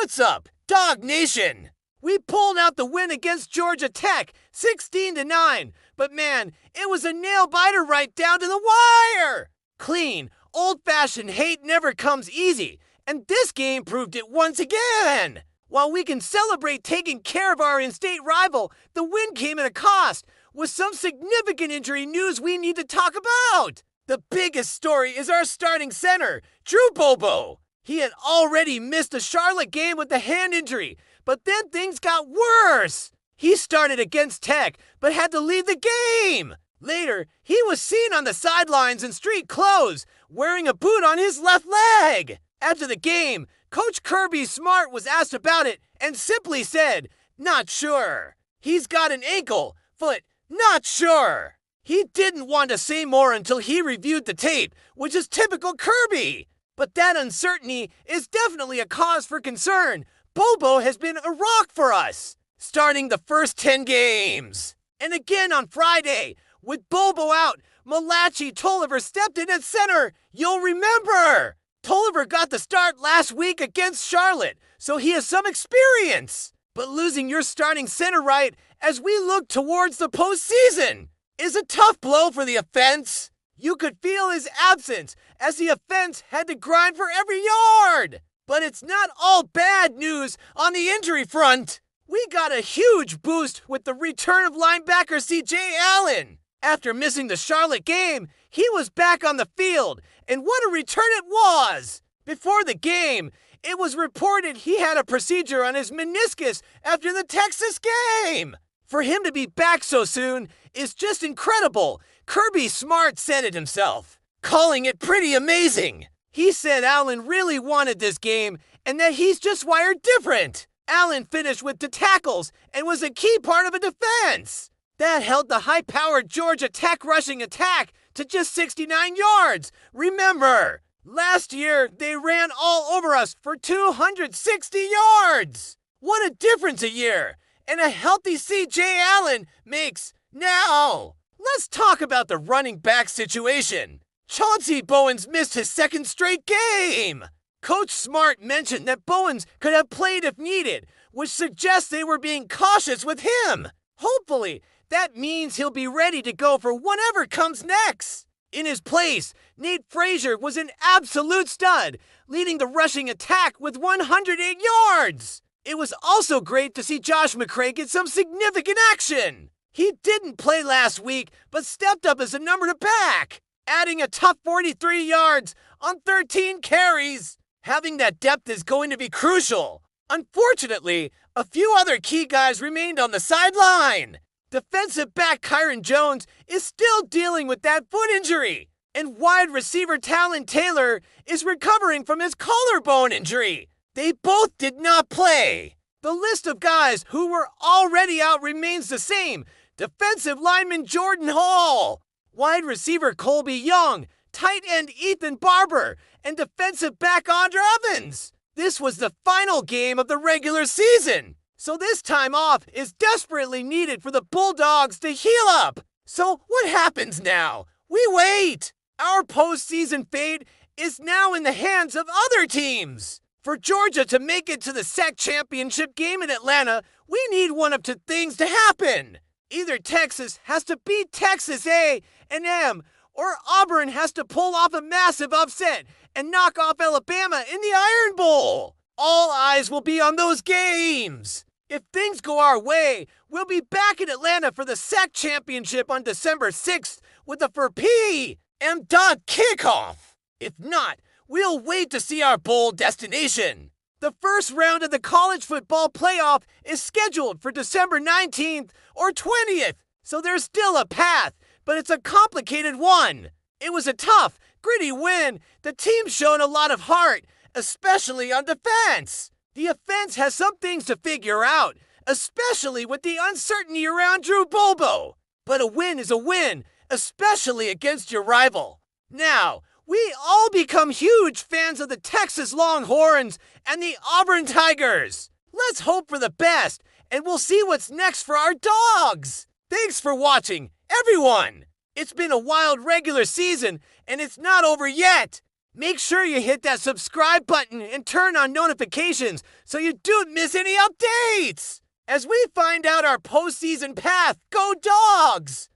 What's up, Dog Nation? We pulled out the win against Georgia Tech, 16-9, but man, it was a nail-biter right down to the wire! Clean, old-fashioned hate never comes easy, and this game proved it once again! While we can celebrate taking care of our in-state rival, the win came at a cost, with some significant injury news we need to talk about! The biggest story is our starting center, Bobo. He had already missed the Charlotte game with a hand injury, but then things got worse. He started against Tech, but had to leave the game. Later, he was seen on the sidelines in street clothes, wearing a boot on his left leg. After the game, Coach Kirby Smart was asked about it and simply said, "Not sure. He's got an ankle, foot, not sure." He didn't want to say more until he reviewed the tape, which is typical Kirby. But that uncertainty is definitely a cause for concern. Bobo has been a rock for us, starting the first 10 games. And again on Friday, with Bobo out, Malachi Tolliver stepped in at center. You'll remember. Tolliver got the start last week against Charlotte, so he has some experience. But losing your starting center right as we look towards the postseason is a tough blow for the offense. You could feel his absence as the offense had to grind for every yard. But it's not all bad news on the injury front. We got a huge boost with the return of linebacker C.J. Allen. After missing the Charlotte game, he was back on the field, and what a return it was! Before the game, it was reported he had a procedure on his meniscus after the Texas game. For him to be back so soon is just incredible. Kirby Smart said it himself, calling it pretty amazing. He said Allen really wanted this game and that he's just wired different. Allen finished with the tackles and was a key part of a defense. That held the high-powered Georgia Tech rushing attack to just 69 yards. Remember, last year they ran all over us for 260 yards. What a difference a year, and a healthy C.J. Allen makes. Now, let's talk about the running back situation. Chauncey Bowens missed his second straight game. Coach Smart mentioned that Bowens could have played if needed, which suggests they were being cautious with him. Hopefully, that means he'll be ready to go for whatever comes next. In his place, Nate Frazier was an absolute stud, leading the rushing attack with 108 yards. It was also great to see Josh McCray get some significant action. He didn't play last week, but stepped up as a number to back, adding a tough 43 yards on 13 carries. Having that depth is going to be crucial. Unfortunately, a few other key guys remained on the sideline. Defensive back Kyron Jones is still dealing with that foot injury, and wide receiver Talyn Taylor is recovering from his collarbone injury. They both did not play. The list of guys who were already out remains the same. Defensive lineman Jordan Hall, wide receiver Colby Young, tight end Ethan Barber, and defensive back Andre Evans. This was the final game of the regular season, so this time off is desperately needed for the Bulldogs to heal up. So what happens now? We wait. Our postseason fate is now in the hands of other teams. For Georgia to make it to the SEC championship game in Atlanta, we need one of two things to happen. Either Texas has to beat Texas A&M, or Auburn has to pull off a massive upset and knock off Alabama in the Iron Bowl. All eyes will be on those games. If things go our way, we'll be back in Atlanta for the SEC championship on December 6th with a M. kickoff. If not, we'll wait to see our bowl destination. The first round of the college football playoff is scheduled for December 19th or 20th, so there's still a path, but it's a complicated one. It was a tough, gritty win. The team showed a lot of heart, especially on defense. The offense has some things to figure out, especially with the uncertainty around Bobo. But a win is a win, especially against your rival. Now, we all become huge fans of the Texas Longhorns and the Auburn Tigers. Let's hope for the best, and we'll see what's next for our dogs. Thanks for watching, everyone. It's been a wild regular season, and it's not over yet. Make sure you hit that subscribe button and turn on notifications so you don't miss any updates as we find out our postseason path. Go Dogs!